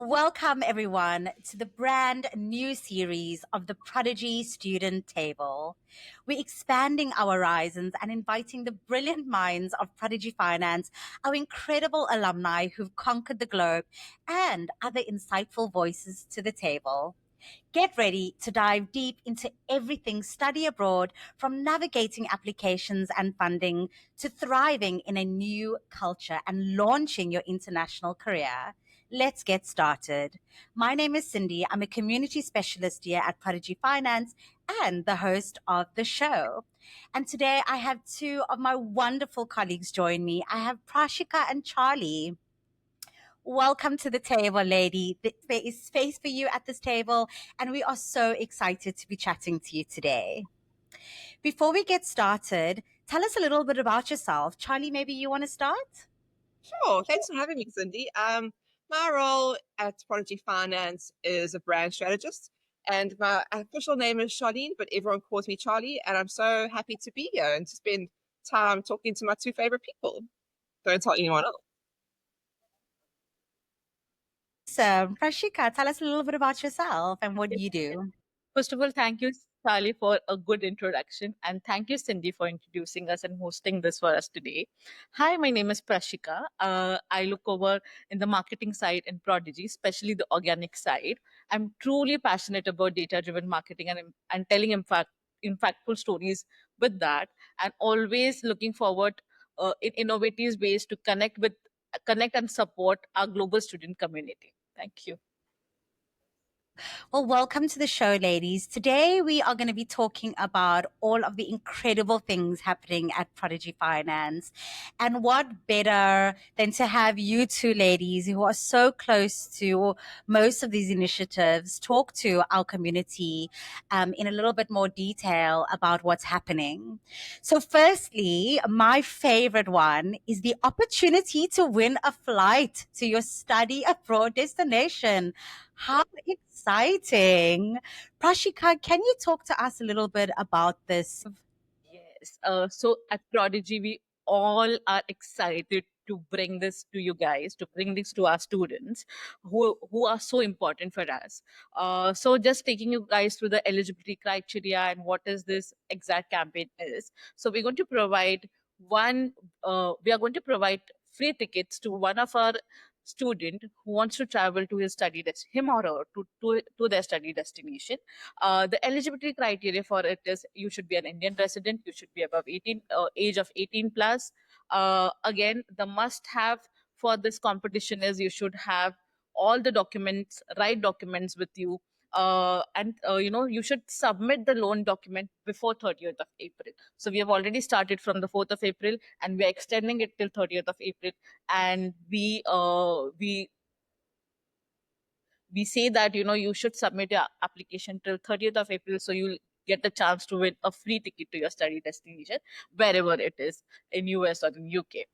Welcome, everyone, to the brand new series of the Prodigy Student Table. We're expanding our horizons and inviting the brilliant minds of Prodigy Finance, our incredible alumni who've conquered the globe, and other insightful voices to the table. Get ready to dive deep into everything study abroad, from navigating applications and funding to thriving in a new culture and launching your international career. Let's get started. My name is Cyndi. I'm a community specialist here at Prodigy Finance and the host of the show. And today I have two of my wonderful colleagues join me. I have Prashika and Charlie. Welcome to the table, lady. There is space for you at this table, and we are so excited to be chatting to you today. Before we get started, tell us a little bit about yourself. Charlie, maybe you want to start? Sure. Thanks for having me, Cyndi. My role at Prodigy Finance is a brand strategist, and my official name is Charlene, but everyone calls me Charlie, and I'm so happy to be here and to spend time talking to my two favorite people. Don't tell anyone else. So, Prashika, tell us a little bit about yourself and what you do. First of all, thank you, Sally, for a good introduction. And thank you, Cyndi, for introducing us and hosting this for us today. Hi, my name is Prashika. I look over in the marketing side in Prodigy, especially the organic side. I'm truly passionate about data-driven marketing and telling impactful stories with that, and always looking forward in innovative ways to connect and support our global student community. Thank you. Well, welcome to the show, ladies. Today, we are going to be talking about all of the incredible things happening at Prodigy Finance. And what better than to have you two ladies who are so close to most of these initiatives talk to our community in a little bit more detail about what's happening. So, firstly, my favorite one is the opportunity to win a flight to your study abroad destination. How exciting. Prashika, can you talk to us a little bit about this? Yes. So at Prodigy, we all are excited to bring this to you guys, to bring this to our students who are so important for us. So just taking you guys through the eligibility criteria and what is this exact campaign is. So we're going to provide we are going to provide free tickets to one of our student who wants to travel to him or her to their study destination. The eligibility criteria for it is you should be an Indian resident, you should be above 18, age of 18 plus. Again, the must have for this competition is you should have all the right documents with you. You should submit the loan document before 30th of April. So we have already started from the 4th of April and we are extending it till 30th of April. And we say that you should submit your application till 30th of April, so you'll get the chance to win a free ticket to your study destination wherever it is, in US or in UK.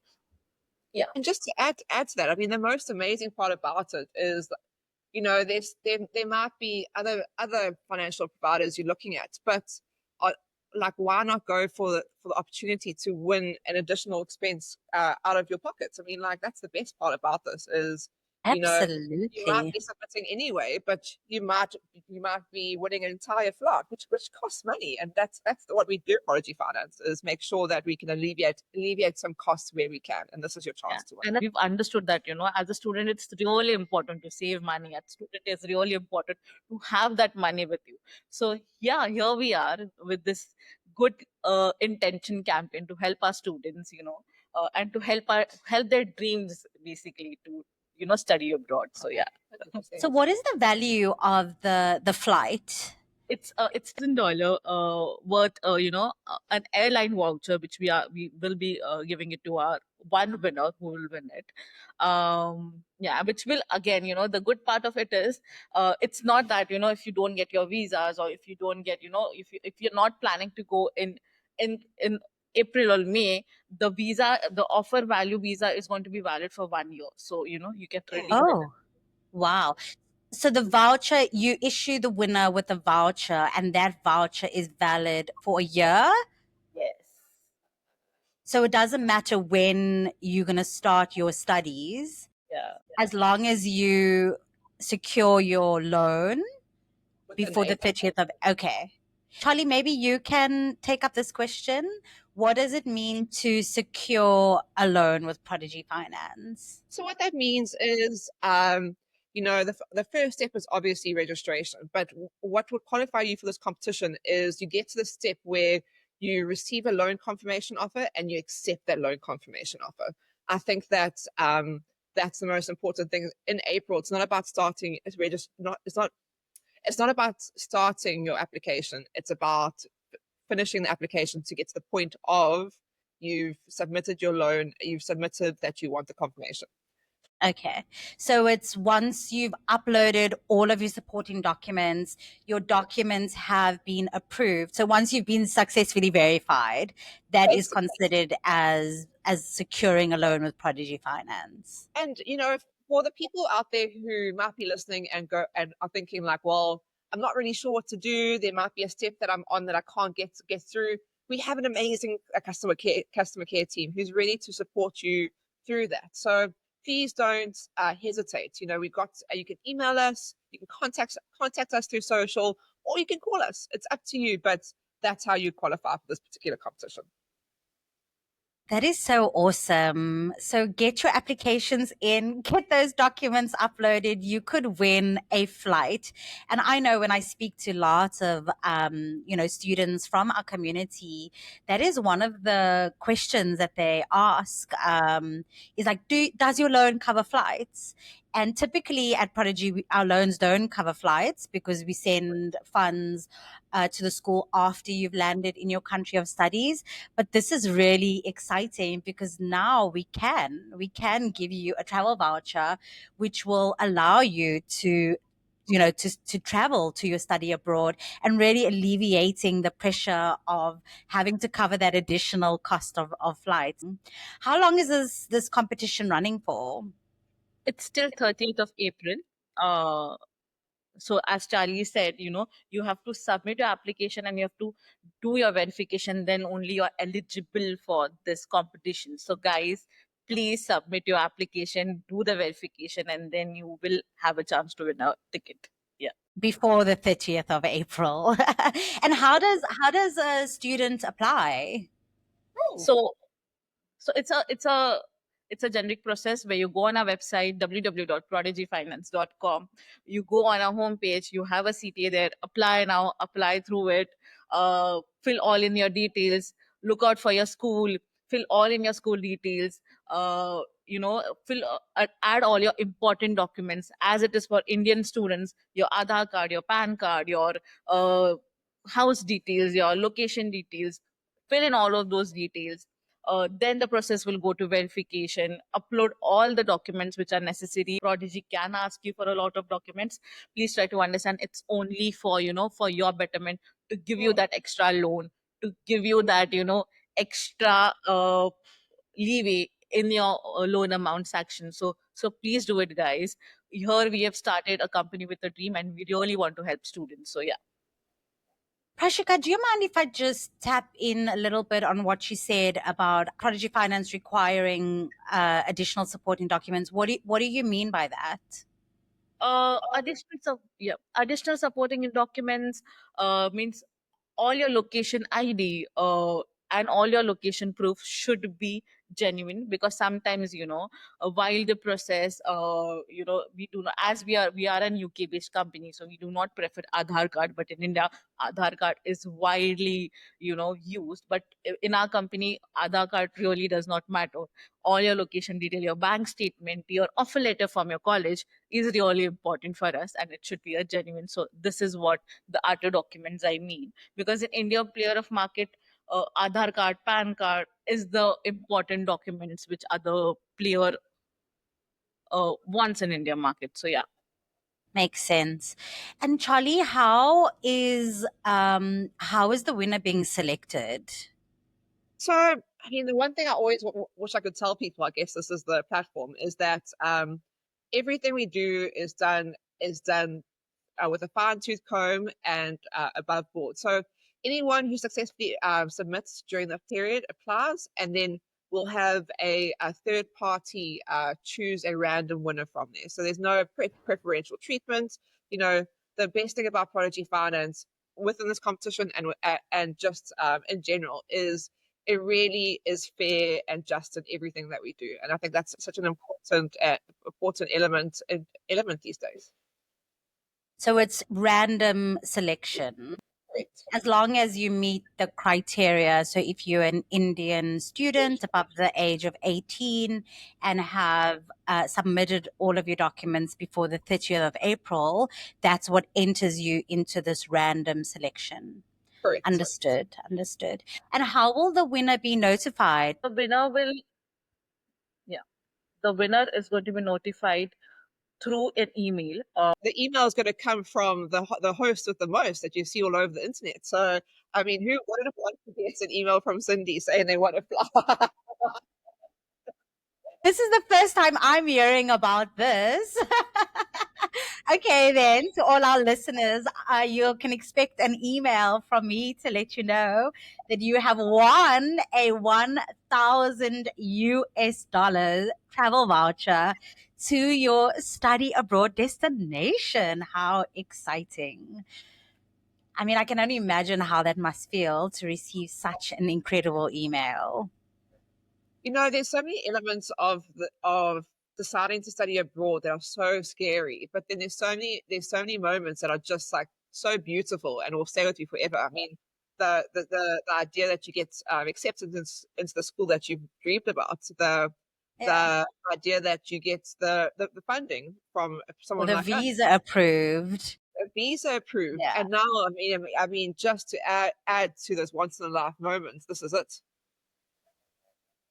Yeah. And just to add to that, I mean, the most amazing part about it is, there might be other financial providers you're looking at, but like, why not go for the opportunity to win an additional expense out of your pockets? I mean, like, that's the best part about this is, Absolutely. you might be submitting anyway, but you might be winning an entire flight, which costs money, and that's what we do at Prodigy Finance, is make sure that we can alleviate some costs where we can, and this is your chance to win. And we've understood that as a student, it's really important to save money. As a student, it's really important to have that money with you. So yeah, here we are with this good intention campaign to help our students, and to help their dreams basically to study abroad. So yeah. So, what is the value of the flight? It's $1,000 worth an airline voucher, which we will be giving it to our one winner who will win it. Which will, again, the good part of it is it's not that if you don't get your visas, or if you don't get if you're not planning to go in April or May, the offer value visa is going to be valid for 1 year. So you get ready. Oh, wow. So the voucher, you issue the winner with a voucher, and that voucher is valid for a year? Yes. So it doesn't matter when you're going to start your studies. Yeah. As long as you secure your loan within before the April. 30th of, okay. Charlie, maybe you can take up this question. What does it mean to secure a loan with Prodigy Finance? So what that means is, the first step is obviously registration. But what would qualify you for this competition is you get to the step where you receive a loan confirmation offer and you accept that loan confirmation offer. I think that that's the most important thing. In April, it's not about starting. It's not about starting your application. It's about finishing the application to get to the point of you've submitted your loan, you've submitted that you want the confirmation. Okay. So it's once you've uploaded all of your supporting documents, your documents have been approved. So once you've been successfully verified, that is Basically. considered as securing a loan with Prodigy Finance. And for the people out there who might be listening and are thinking like, well, I'm not really sure what to do. There might be a step that I'm on that I can't get through. We have an amazing customer care team who's ready to support you through that. So please don't hesitate. We've got you can email us, you can contact us through social, or you can call us. It's up to you, but that's how you qualify for this particular competition. That is so awesome. So get your applications in, get those documents uploaded. You could win a flight. And I know when I speak to lots of, students from our community, that is one of the questions that they ask, is like, does your loan cover flights? And typically at Prodigy, our loans don't cover flights because we send funds to the school after you've landed in your country of studies. But this is really exciting because now we can give you a travel voucher, which will allow you to travel to your study abroad, and really alleviating the pressure of having to cover that additional cost of flights. How long is this competition running for? It's till 30th of April. Uh, so as Charlie said, you have to submit your application and you have to do your verification, then only you're eligible for this competition. So guys, please submit your application, do the verification, and then you will have a chance to win a ticket. Yeah. Before the 30th of April. And how does a student apply? So it's a generic process where you go on our website www.prodigyfinance.com. You go on our homepage, you have a CTA there, apply now, apply through it, fill all in your details, look out for your school, fill all in your school details, fill add all your important documents as it is for Indian students, your Aadhaar card, your PAN card, your house details, your location details, fill in all of those details. Then the process will go to verification, upload all the documents which are necessary. Prodigy can ask you for a lot of documents. Please try to understand it's only for, for your betterment, to give you that extra loan, to give you that, extra leeway in your loan amount section. So please do it, guys. Here we have started a company with a dream and we really want to help students. So yeah. Prashika, do you mind if I just tap in a little bit on what you said about Prodigy Finance requiring additional supporting documents? What do you mean by that? Additional supporting documents means all your location ID and all your location proof should be genuine, because sometimes while the process we do not, as we are an UK based company, so we do not prefer Aadhaar card, but in India Aadhaar card is widely used, but in our company Aadhaar card really does not matter. All your location detail, your bank statement, your offer letter from your college is really important for us, and it should be a genuine. So this is what the other documents I mean, because in India player of market, Aadhaar card, PAN card is the important documents which other player wants in India market. So yeah. Makes sense. And Charlie, how is the winner being selected? So, I mean, the one thing I always wish I could tell people, I guess this is the platform, is that everything we do is done with a fine tooth comb and above board. So anyone who successfully submits during the period applies, and then we'll have a third party choose a random winner from there. So there's no preferential treatment. You know, the best thing about Prodigy Finance within this competition and just in general is it really is fair and just in everything that we do. And I think that's such an important element these days. So it's random selection. Correct. As long as you meet the criteria. So if you're an Indian student above the age of 18 and have submitted all of your documents before the 30th of April, that's what enters you into this random selection. Correct. Understood. And how will the winner be notified? The winner will, the winner is going to be notified through an email. The email is going to come from the host with the most that you see all over the internet. So, I mean, who wouldn't want to get an email from Cyndi saying they want to fly? This is the first time I'm hearing about this. Okay, then, to all our listeners, you can expect an email from me to let you know that you have won a 1,000 US dollars travel voucher to your study abroad destination. How exciting! I mean, I can only imagine how that must feel to receive such an incredible email. You know, there's so many elements of deciding to study abroad that are so scary, but then there's so many moments that are just like so beautiful and will stay with you forever. I mean, the idea that you get accepted into the school that you've dreamed about, the idea that you get the funding from someone the like us, visa approved. a visa approved, Yeah. and now I mean, just to add to those once in a life moments, this is it.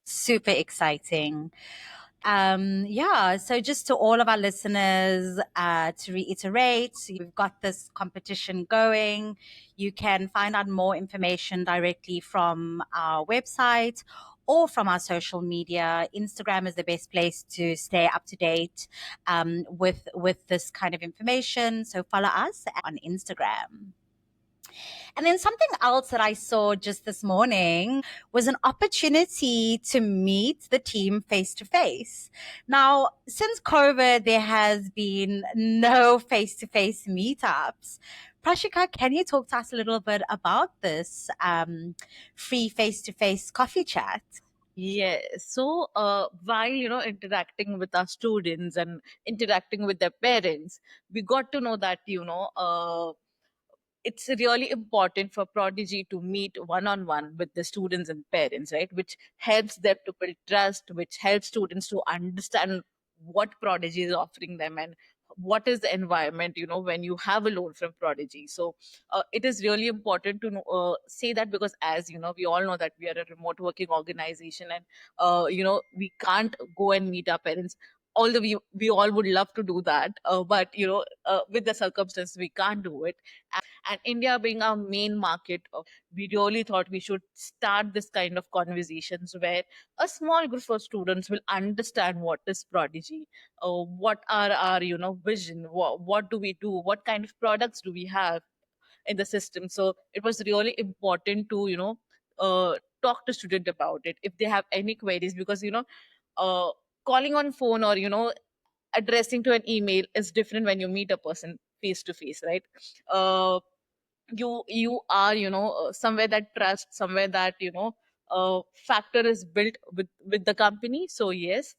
Super exciting. So just to all of our listeners, to reiterate, you've got this competition going. You can find out more information directly from our website or from our social media. Instagram is the best place to stay up to date with this kind of information. So follow us on Instagram. And then something else that I saw just this morning was an opportunity to meet the team face to face. Now, since COVID, there has been no face to face meetups. Prashika, can you talk to us a little bit about this free face to face coffee chat? Yes. So, while interacting with our students and interacting with their parents, we got to know that it's really important for Prodigy to meet one on one with the students and parents, right? Which helps them to build trust, which helps students to understand what Prodigy is offering them and what is the environment, when you have a loan from Prodigy. So it is really important to say that, because as we all know that we are a remote working organization, and we can't go and meet our parents, although we all would love to do that, but with the circumstance we can't do it. And India being our main market, we really thought we should start this kind of conversations where a small group of students will understand what is Prodigy, what are our vision, what do we do, what kind of products do we have in the system. So it was really important to talk to student about it if they have any queries, because uh, calling on phone or addressing to an email is different when you meet a person face to face, right? You are somewhere that trust, somewhere that factor is built with the company. So yes,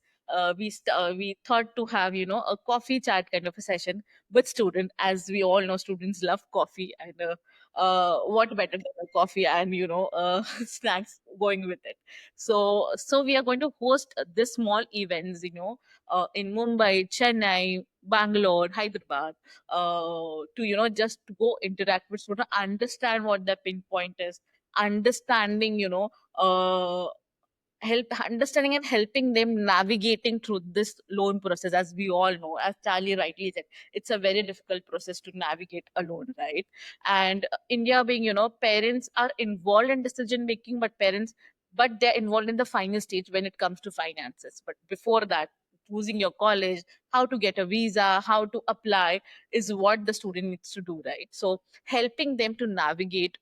we thought to have a coffee chat kind of a session with student. As we all know, students love coffee, and what better than a coffee and snacks going with it. So we are going to host this small events in Mumbai, Chennai, Bangalore, Hyderabad, to just to go interact with students, understand what their pinpoint is, understanding help understanding and helping them navigating through this loan process. As we all know, as Charlie rightly said, it's a very difficult process to navigate a loan, right? And India being, parents are involved in decision making, but they're involved in the final stage when it comes to finances. But before that, choosing your college, how to get a visa, how to apply is what the student needs to do, right? So helping them to navigate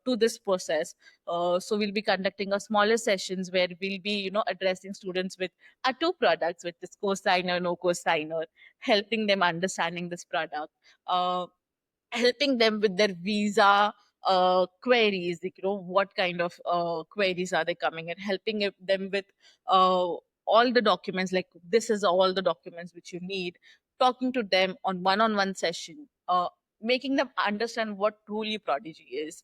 to this process. So we'll be conducting a smaller sessions where we'll be, addressing students with our two products, with this co-signer, no co-signer, helping them understanding this product, helping them with their visa queries, like, what kind of queries are they coming, and helping them with all the documents, like this is all the documents which you need, talking to them on one-on-one session, making them understand what truly Prodigy is.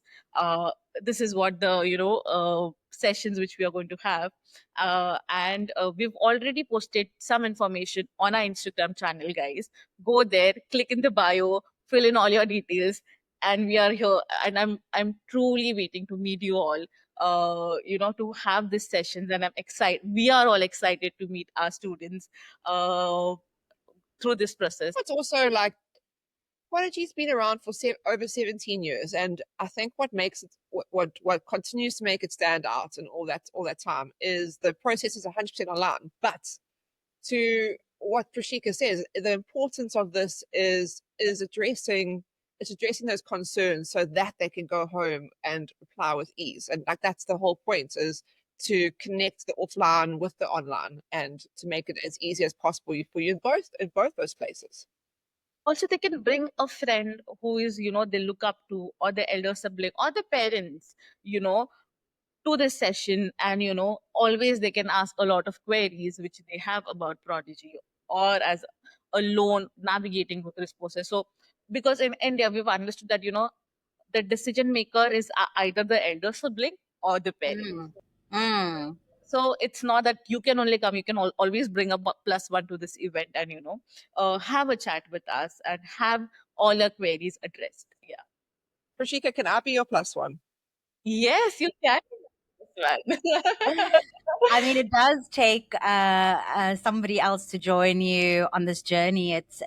This is what the sessions which we are going to have, and we've already posted some information on our Instagram channel, guys. Go there, click in the bio, fill in all your details, and we are here. And I'm truly waiting to meet you all, to have these sessions. And I'm excited, we are all excited to meet our students through this process. It's also like Prodigy's been around for over 17 years, and I think what makes it what continues to make it stand out and all that time is the process is 100% online. But to what Prashika says, the importance of this is addressing those concerns so that they can go home and apply with ease. And like that's the whole point, is to connect the offline with the online and to make it as easy as possible for you in both those places. Also, they can bring a friend who is, they look up to, or the elder sibling, or the parents, to this session. And always they can ask a lot of queries which they have about Prodigy, or as alone navigating through this process. So because in India we've understood that the decision maker is either the elder sibling or the parent. So it's not that you can only come, you can always bring a +1 to this event, and have a chat with us and have all your queries addressed. Yeah. Prashika, can I be your +1? Yes, you can. I mean, it does take somebody else to join you on this journey. It's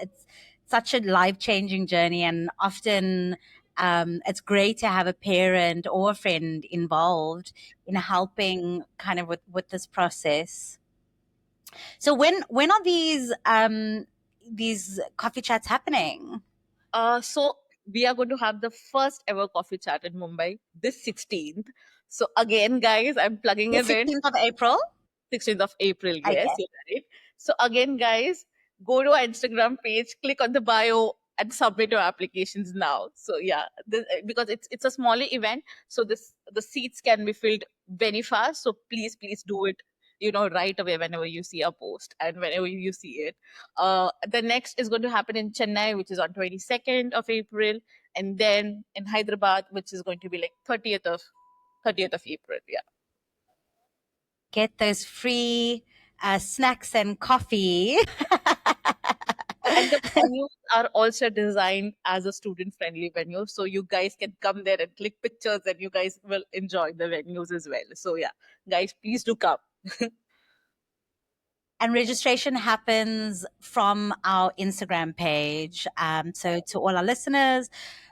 such a life-changing journey, and often it's great to have a parent or a friend involved in helping kind of with this process. So when are these coffee chats happening? So we are going to have the first ever coffee chat in Mumbai this 16th. So again, guys, I'm plugging The it in. 16th of April? 16th of April, Okay. yes, you're right. So again, guys, go to our Instagram page, click on the bio, and submit your applications now. So yeah, because it's a smaller event, so the seats can be filled very fast. So please do it, right away whenever you see a post and whenever you see it. The next is going to happen in Chennai, which is on 22nd of April, and then in Hyderabad, which is going to be like 30th of April. Yeah. Get those free snacks and coffee. And the venues are also designed as a student-friendly venue, so you guys can come there and click pictures, and you guys will enjoy the venues as well. So yeah, guys, please do come. And registration happens from our Instagram page. So to all our listeners,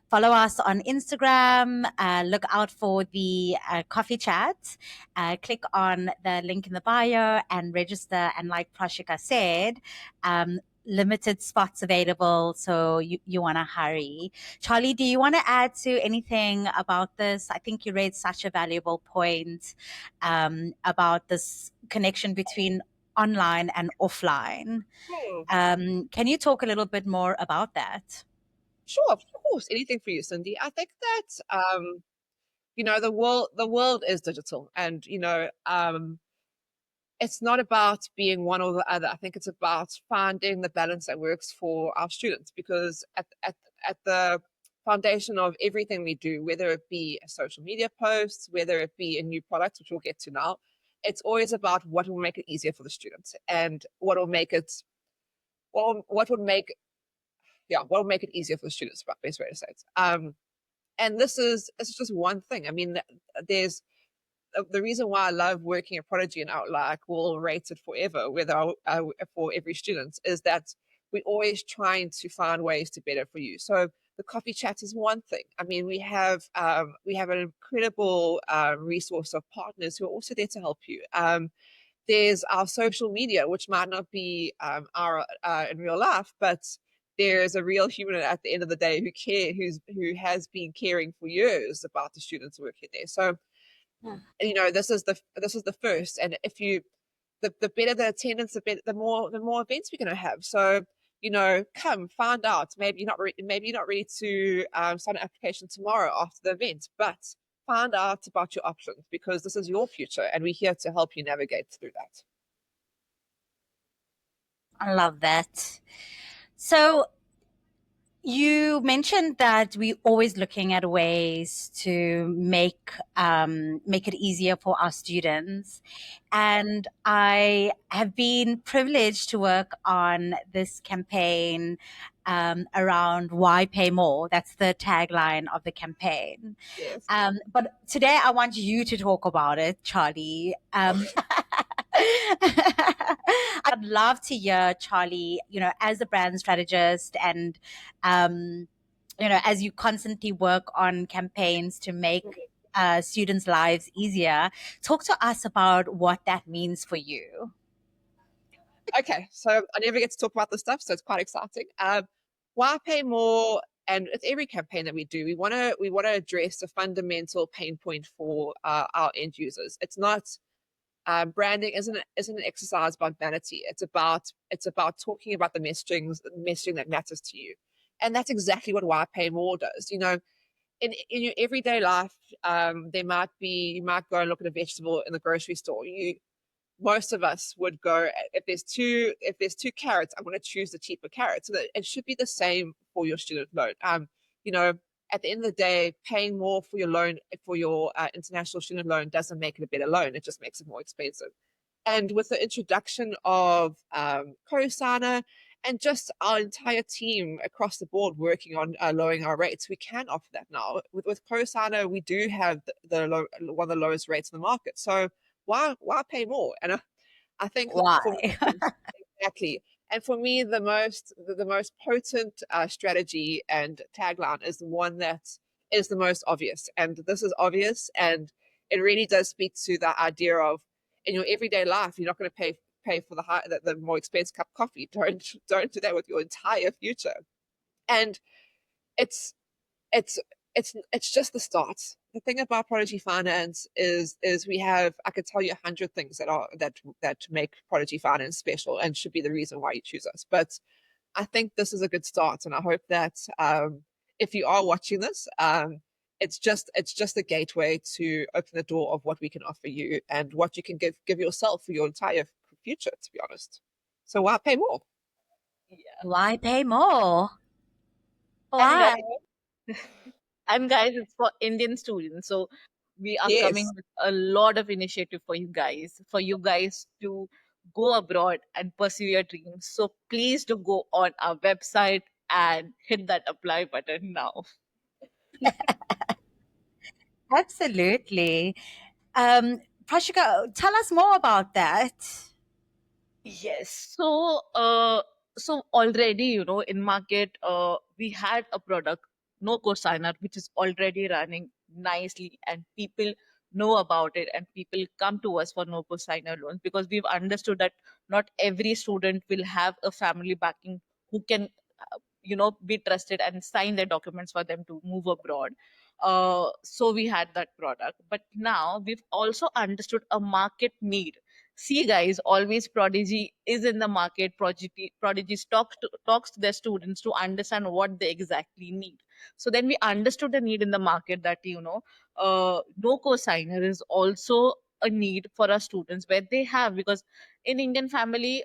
follow us on Instagram. Look out for the coffee chat. Click on the link in the bio and register. And like Prashika said, limited spots available, so you want to hurry. Charlie, do you want to add to anything about this? I think you raised such a valuable point about this connection between online and offline. Can you talk a little bit more about that? Sure, of course. Anything for you, Cyndi. I think that the world is digital, and it's not about being one or the other. I think it's about finding the balance that works for our students, because at the foundation of everything we do, whether it be a social media post, whether it be a new product, which we'll get to now, it's always about what will make it easier for the students and what will make it easier for the students, best way to say it. And it's just one thing. I mean, there's the reason why I love working at Prodigy, and will rate it forever, for every student, is that we're always trying to find ways to better for you. So the coffee chat is one thing. I mean, we have an incredible resource of partners who are also there to help you. There's our social media, which might not be our in real life, but there's a real human at the end of the day who has been caring for years about the students working there. So, this is the first. And if you the better the attendance, the more events we're going to have. So, come find out. Maybe you're not ready to sign an application tomorrow after the event, but find out about your options, because this is your future, and we're here to help you navigate through that. I love that. So you mentioned that we're always looking at ways to make it easier for our students, and I have been privileged to work on this campaign around "Why Pay More." That's the tagline of the campaign. Yes. But today I want you to talk about it, Charlie. I'd love to hear, Charlie, as a brand strategist and, as you constantly work on campaigns to make students' lives easier, talk to us about what that means for you. Okay, so I never get to talk about this stuff, so it's quite exciting. Why pay more? And it's every campaign that we do. We want to address a fundamental pain point for our end users. It's not branding isn't an exercise about vanity. It's about talking about the messaging that matters to you, and that's exactly what Why Pay More does. In your everyday life, you might go and look at a vegetable in the grocery store. Most of us would go, if there's two carrots, I'm going to choose the cheaper carrot. So that it should be the same for your student loan. At the end of the day, paying more for your loan, for your international student loan, doesn't make it a better loan. It just makes it more expensive. And with the introduction of cosigner and just our entire team across the board working on lowering our rates, we can offer that now. With cosigner, we do have one of the lowest rates in the market. So why pay more? And I think Why? Exactly. And for me, the most potent strategy and tagline is the one that is the most obvious. And this is obvious, and it really does speak to the idea of, in your everyday life, you're not going to pay for the more expensive cup of coffee. Don't do that with your entire future. And it's just the start. The thing about Prodigy Finance is I could tell you 100 things that make Prodigy Finance special and should be the reason why you choose us. But I think this is a good start, and I hope that if you are watching this, it's just a gateway to open the door of what we can offer you and what you can give yourself for your entire future, to be honest. So why pay more? Yeah. Why pay more? Why? And guys, it's for Indian students. So we are coming Yes. with a lot of initiative for you guys to go abroad and pursue your dreams. So please do go on our website and hit that apply button now. Absolutely. Prashika, tell us more about that. Yes. So already, in market, we had a product, no cosigner, which is already running nicely, and people know about it, and people come to us for no cosigner loans, because we've understood that not every student will have a family backing who can, be trusted and sign their documents for them to move abroad. So we had that product, but now we've also understood a market need. See, guys, always Prodigy is in the market. Prodigy talks to their students to understand what they exactly need. So then we understood the need in the market, that no cosigner is also a need for our students, where they have, because in Indian family,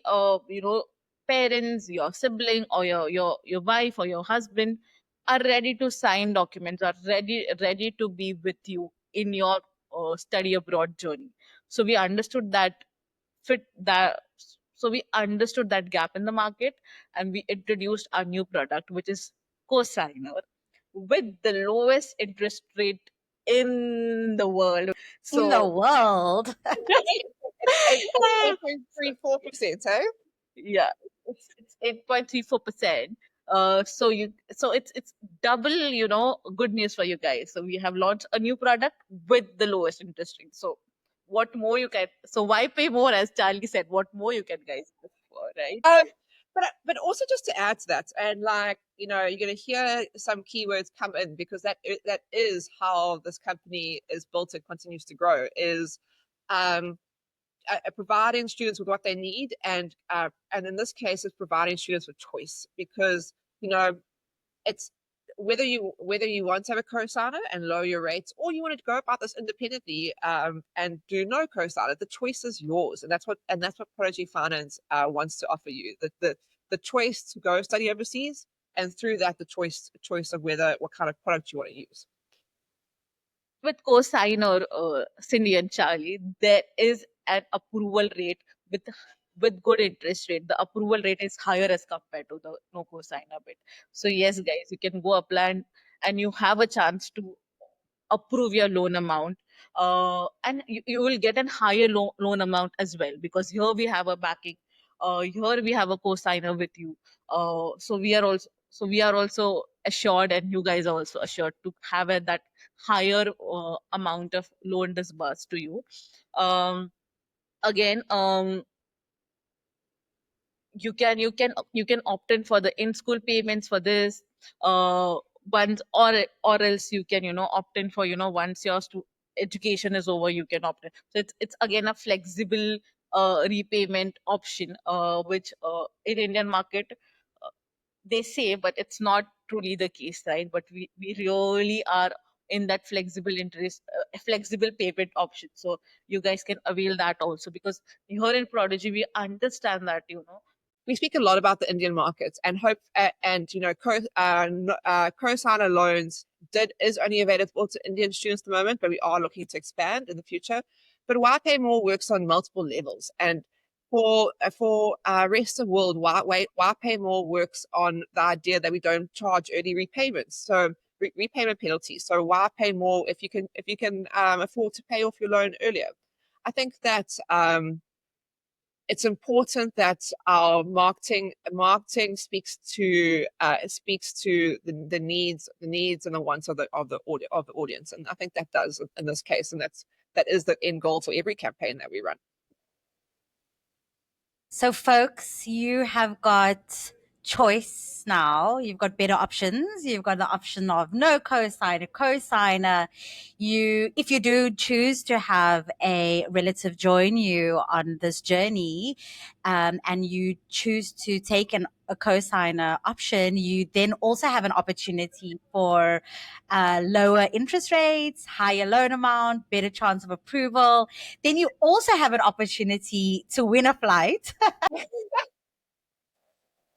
parents, your sibling, or your wife or your husband are ready to sign documents, are ready to be with you in your study abroad journey. So we understood that fit that so we understood that gap in the market, and we introduced our new product, which is cosigner, with the lowest interest rate in the world. In the So world. It's 8.34%, eh? yeah, it's 8.34%. So it's double, good news for you guys. So we have launched a new product with the lowest interest rate. So what more you can? So why pay more, as Charlie said? What more you can guys look for, right? But also just to add to that, and like, you know, you're going to hear some keywords come in, because that is how this company is built and continues to grow, is providing students with what they need, and in this case, it's providing students with choice, because, you know, it's whether you want to have a co-signer and lower your rates, or you want to go about this independently and do no co-signer. The choice is yours, and that's what Prodigy Finance wants to offer you: the choice to go study overseas, and through that, the choice of what kind of product you want to use. With cosigner, Cyndi and Charlie, there is an approval rate with good interest rate. The approval rate is higher as compared to the no cosigner bit. So yes, guys, you can go apply, and you have a chance to approve your loan amount, and you will get a higher loan amount as well, because here we have a backing, here we have a co-signer with you, so we are also assured, and you guys are also assured to have that higher amount of loan disbursed to you. Again, you can opt in for the in-school payments for this, uh once, or else you can, opt in for, once your education is over, you can opt in. So it's again a flexible repayment option, which in Indian market, uh, they say, but it's not truly the case, right? But we really are in that flexible interest, flexible payment option, so you guys can avail that also, because here in Prodigy we understand that, we speak a lot about the Indian markets, and hope and you know, co-signer loans is only available to Indian students at the moment, but we are looking to expand in the future. But Why Pay More works on multiple levels, and for rest of the world, Why Pay More works on the idea that we don't charge early repayments, so repayment penalties. So Why Pay More if you can afford to pay off your loan earlier. I think that it's important that our marketing speaks to the needs and the wants of the audience, and I think that does in this case, and that is the end goal for every campaign that we run. So, folks, you have got choice now. You've got better options. You've got the option of no cosigner, cosigner. If you do choose to have a relative join you on this journey, and you choose to take a cosigner option, you then also have an opportunity for lower interest rates, higher loan amount, better chance of approval. Then you also have an opportunity to win a flight.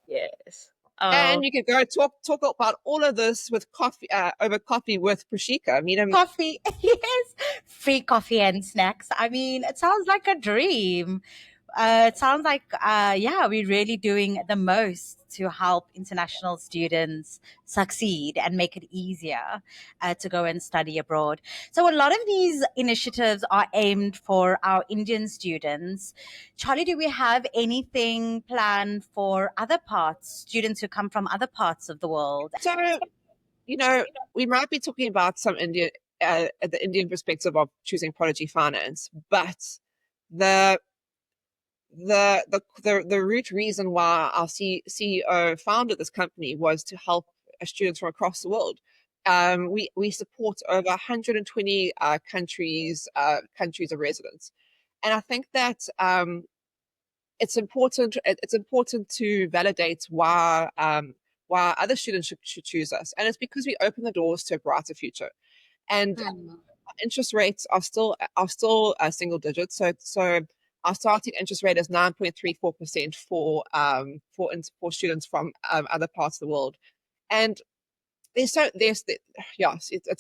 yes. And you can go talk about all of this with coffee over coffee with Prashika. Meet him. Coffee, yes, free coffee and snacks. I mean, it sounds like a dream. It sounds like, yeah, we're really doing the most to help international students succeed and make it easier to go and study abroad. So, a lot of these initiatives are aimed for our Indian students. Charlie, do we have anything planned for other parts, students who come from other parts of the world? So, you know, we might be talking about some the Indian perspective of choosing Prodigy Finance, but the root reason why our CEO founded this company was to help students from across the world. We support over 120 countries of residence, and I think that it's important to validate why other students should choose us, and it's because we open the doors to a brighter future. And interest rates are still single digits, so our starting interest rate is 9.34% for students from other parts of the world. And it's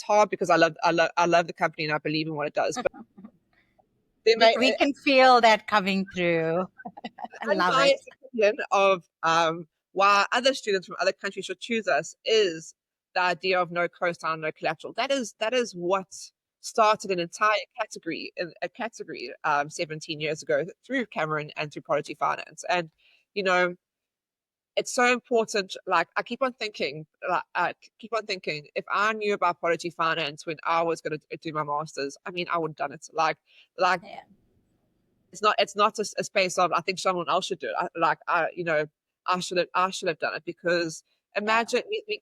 hard because I love the company and I believe in what it does, but we can feel that coming through. I love my it. opinion of why other students from other countries should choose us is the idea of no cosign, no collateral. That is what started an entire category 17 years ago through Cameron and through Prodigy Finance. And you know, it's so important. Like I keep on thinking, if I knew about Prodigy Finance when I was going to do my masters, I mean, I would have done it. Like Yeah. it's not a space of I think someone else should do it. I should have done it, because imagine we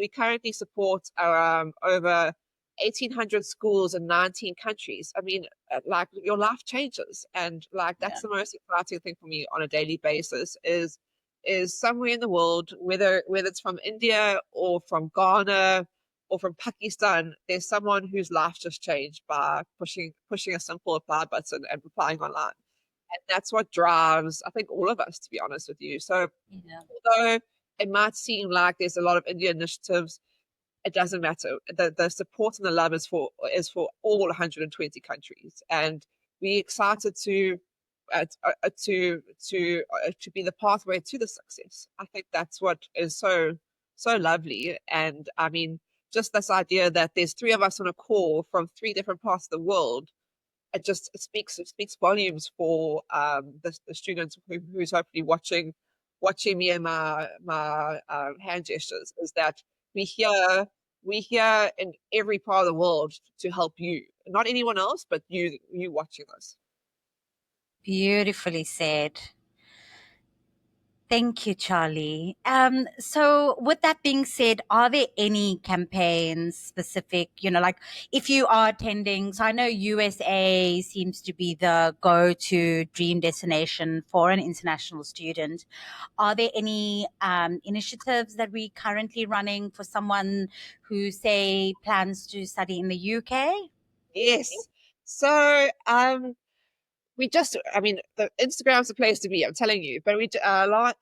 currently support over 1,800 schools in 19 countries. I mean, like, your life changes, and like, Yeah. that's the most exciting thing for me on a daily basis, is somewhere in the world, whether it's from India or from Ghana or from Pakistan, there's someone whose life just changed by pushing a simple apply button and applying online. And that's what drives, I think, all of us, to be honest with you. So Yeah. although it might seem like there's a lot of India initiatives, it doesn't matter. The support and the love is for all 120 countries, and we're excited to be the pathway to the success. I think that's what is so lovely. And I mean, just this idea that there's three of us on a call from three different parts of the world, it speaks volumes for the students who's hopefully watching me and my hand gestures, is that we here in every part of the world to help you, not anyone else, but you watching us. Beautifully said. Thank you, Charlie. So with that being said, are there any campaigns specific, like if you are attending, so I know USA seems to be the go-to dream destination for an international student. Are there any initiatives that we currently running for someone who, say, plans to study in the UK? Yes. So I mean, the Instagram's the place to be, I'm telling you. But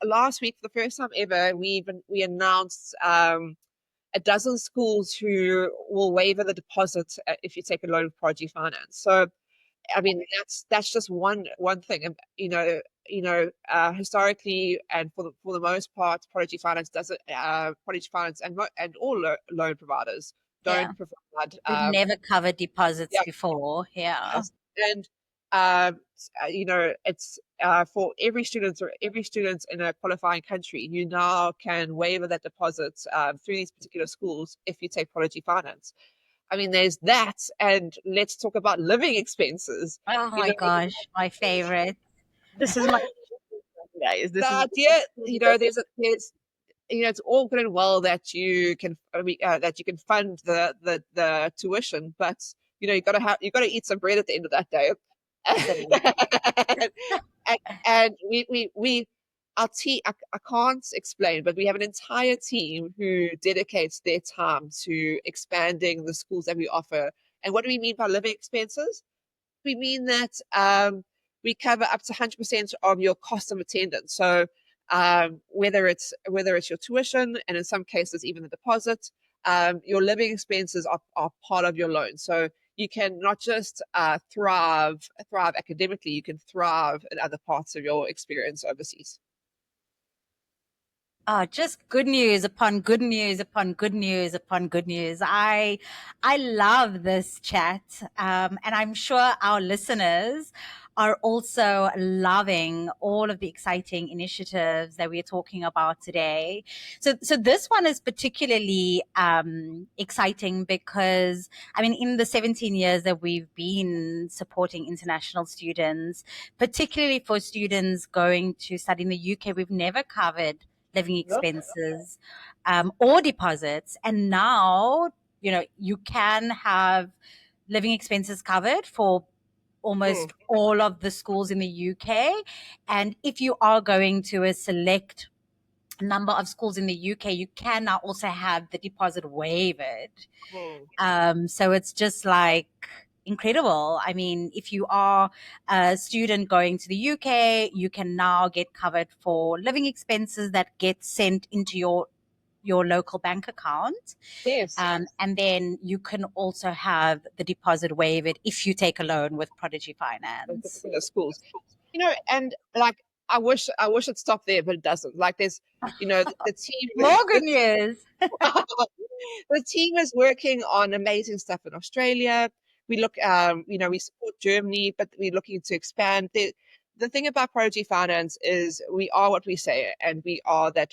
last week, for the first time ever, we announced a dozen schools who will waiver the deposit if you take a loan with Prodigy Finance. So, I mean, that's just one thing. And historically, and for the most part, Prodigy Finance does it. Prodigy Finance and all loan providers Yeah. don't provide. We've never covered deposits Yeah. before. Yeah. And it's for every student in a qualifying country, you now can waiver that deposit through these particular schools if you take Prodigy Finance. I mean, there's that, and let's talk about living expenses. Oh my gosh, my favorite. This is my guys. This The is idea, there's it's all good and well that you can fund the tuition, but you got to eat some bread at the end of that day. Absolutely. and we our team, I can't explain, but we have an entire team who dedicates their time to expanding the schools that we offer. And what do we mean by living expenses? We mean that we cover up to 100% of your cost of attendance. So whether it's your tuition, and in some cases even the deposit, your living expenses are part of your loan. So you can not just thrive academically, you can thrive in other parts of your experience overseas. Oh, just good news upon good news upon good news upon good news. I love this chat, and I'm sure our listeners are also loving all of the exciting initiatives that we're talking about today. So this one is particularly exciting because, I mean, in the 17 years that we've been supporting international students, particularly for students going to study in the UK, we've never covered living expenses or deposits. And now, you can have living expenses covered for almost all of the schools in the UK. And if you are going to a select number of schools in the UK, you can now also have the deposit waived. So it's just like incredible. I mean, if you are a student going to the UK, you can now get covered for living expenses that get sent into your local bank account. Yes. And then you can also have the deposit waived if you take a loan with Prodigy Finance. Schools, and like, I wish it stopped there, but it doesn't. Like, there's the team. More good news. The team is working on amazing stuff in Australia. We look, we support Germany, but we're looking to expand. The thing about Prodigy Finance is we are what we say, and we are that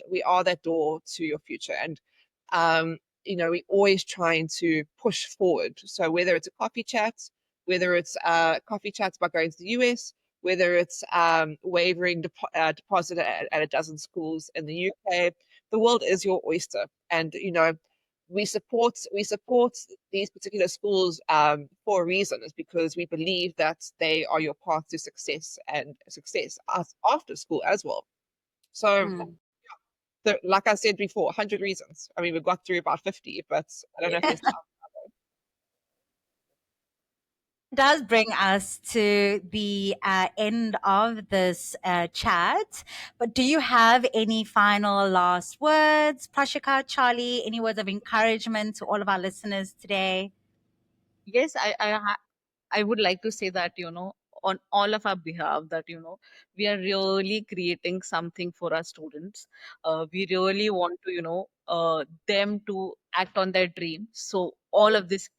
door to your future. And we're always trying to push forward. So whether it's a coffee chat, whether it's coffee chats about going to the US, whether it's waiving deposit at a dozen schools in the UK. The world is your oyster, and we support these particular schools for a reason. Is because we believe that they are your path to success and success after school as well. So, like I said before, 100 reasons. I mean, we've got through about 50, but I don't know if there's time. Does bring us to the end of this chat. But do you have any final last words, Prashika, Charlie? Any words of encouragement to all of our listeners today? Yes, I would like to say that, on all of our behalf, that, we are really creating something for our students. We really want to, them to act on their dreams. So all of this,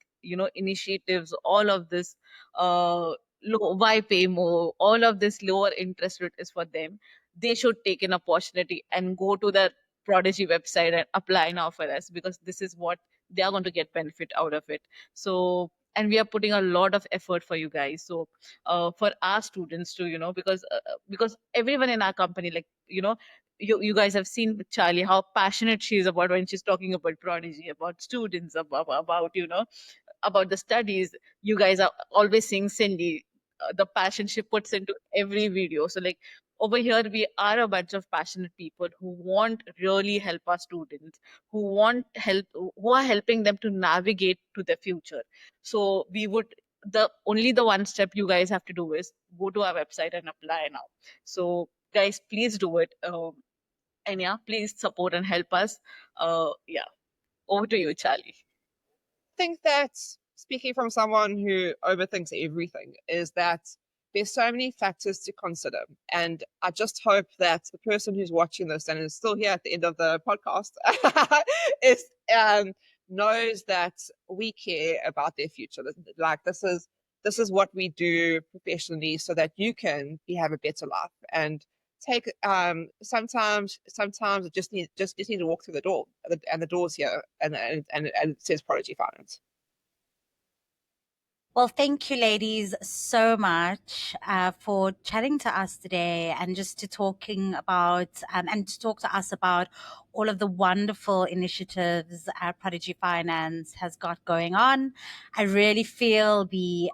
initiatives, all of this, why pay more, all of this lower interest rate is for them. They should take an opportunity and go to the Prodigy website and apply now for us, because this is what they are going to get benefit out of it. So, and we are putting a lot of effort for you guys. So for our students too, because everyone in our company, like, you guys have seen Charlie, how passionate she is about when she's talking about Prodigy, about students, about about the studies. You guys are always seeing Cyndi, the passion she puts into every video. So, like, over here, we are a bunch of passionate people who want really help our students, who want help, who are helping them to navigate to their future. So we would, the one step you guys have to do is go to our website and apply now. So guys, please do it. And yeah, please support and help us. Yeah, over to you, Charlie. Think that, speaking from someone who overthinks everything, is that there's so many factors to consider. And I just hope that the person who's watching this and is still here at the end of the podcast is knows that we care about their future. Like, this is what we do professionally so that you can have a better life. And take sometimes it just need to walk through the door, and the door's here, and it says Prodigy Finance. Well, thank you, ladies, so much for chatting to us today, and just to talking about and to talk to us about all of the wonderful initiatives Prodigy Finance has got going on. I really feel the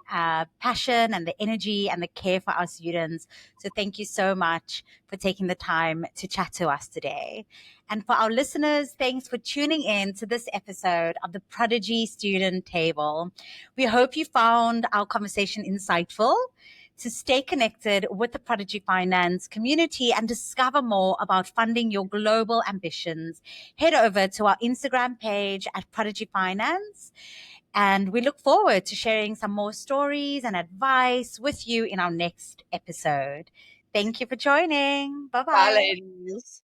passion and the energy and the care for our students. So thank you so much for taking the time to chat to us today. And for our listeners, thanks for tuning in to this episode of the Prodigy Student Table. We hope you found our conversation insightful. To stay connected with the Prodigy Finance community and discover more about funding your global ambitions, head over to our Instagram page at Prodigy Finance. And we look forward to sharing some more stories and advice with you in our next episode. Thank you for joining. Bye-bye. Bye, ladies.